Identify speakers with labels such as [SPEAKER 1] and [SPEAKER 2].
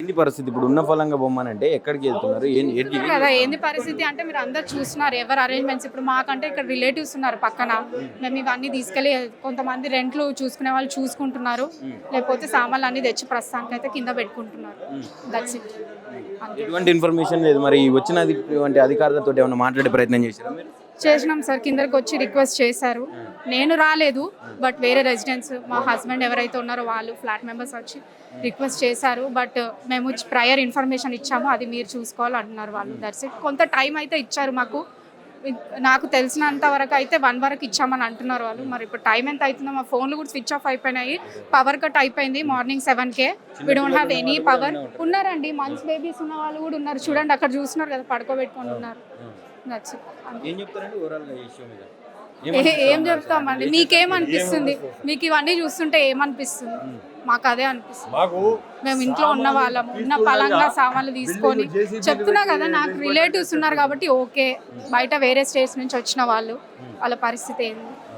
[SPEAKER 1] ఏంది పరిస్థితి ఇప్పుడు ఉన్న ఫలంగా బొమ్మనంటే ఎక్కడికి వెళ్తున్నారు
[SPEAKER 2] కదా ఏంది పరిస్థితి అంటే మీరు అందరు చూస్తున్నారు ఎవరు అరేంజ్మెంట్స్ ఇప్పుడు మాకంటే ఇక్కడ రిలేటివ్స్ ఉన్నారు పక్కన మేము ఇవన్నీ తీసుకెళ్ళి కొంతమంది రెంట్లు చూసుకునే వాళ్ళు చూసుకుంటున్నారు లేకపోతే సామాన్లు అన్ని తెచ్చి ప్రస్తుతానికి అయితే కింద పెట్టుకుంటున్నారు దట్స్ ఇట్
[SPEAKER 1] ఎటువంటి ఇన్ఫర్మేషన్ లేదు మరి వచ్చినటువంటి అధికారులతో ఏమైనా మాట్లాడే ప్రయత్నం చేశారా మీరు
[SPEAKER 2] చేసినాం సార్ కిందకి వచ్చి రిక్వెస్ట్ చేశారు నేను రాలేదు బట్ వేరే రెసిడెంట్స్ మా హస్బెండ్ ఎవరైతే ఉన్నారో వాళ్ళు ఫ్లాట్ మెంబర్స్ వచ్చి రిక్వెస్ట్ చేశారు బట్ మేము ప్రయర్ ఇన్ఫర్మేషన్ ఇచ్చాము అది మీరు చూసుకోవాలి అంటున్నారు వాళ్ళు దట్స్ ఇట్ కొంత టైం అయితే ఇచ్చారు మాకు నాకు తెలిసినంత వరకు అయితే 1 వరకు ఇచ్చామని అంటున్నారు వాళ్ళు మరి ఇప్పుడు టైం ఎంత అవుతుందో మా ఫోన్లు కూడా స్విచ్ ఆఫ్ అయిపోయినాయి పవర్ కట్ అయిపోయింది మార్నింగ్ 7కే we don't have any power ఉన్నారండి మంత్స్ బేబీస్ ఉన్న వాళ్ళు కూడా ఉన్నారు చూడండి అక్కడ చూస్తున్నారు కదా పడుకోబెట్టుకొని ఉన్నారు దట్స్ ఇట్ ఏం చెప్తామండి మీకేమనిపిస్తుంది మీకు ఇవన్నీ చూస్తుంటే ఏమనిపిస్తుంది మాకు అదే అనిపిస్తుంది మేము ఇంట్లో ఉన్న వాళ్ళము ఉన్న పలంగా సామాన్లు తీసుకొని చెప్తున్నా కదా నాకు రిలేటివ్స్ ఉన్నారు కాబట్టి ఓకే బయట వేరే స్టేట్స్ నుంచి వచ్చిన వాళ్ళు వాళ్ళ పరిస్థితి ఏంది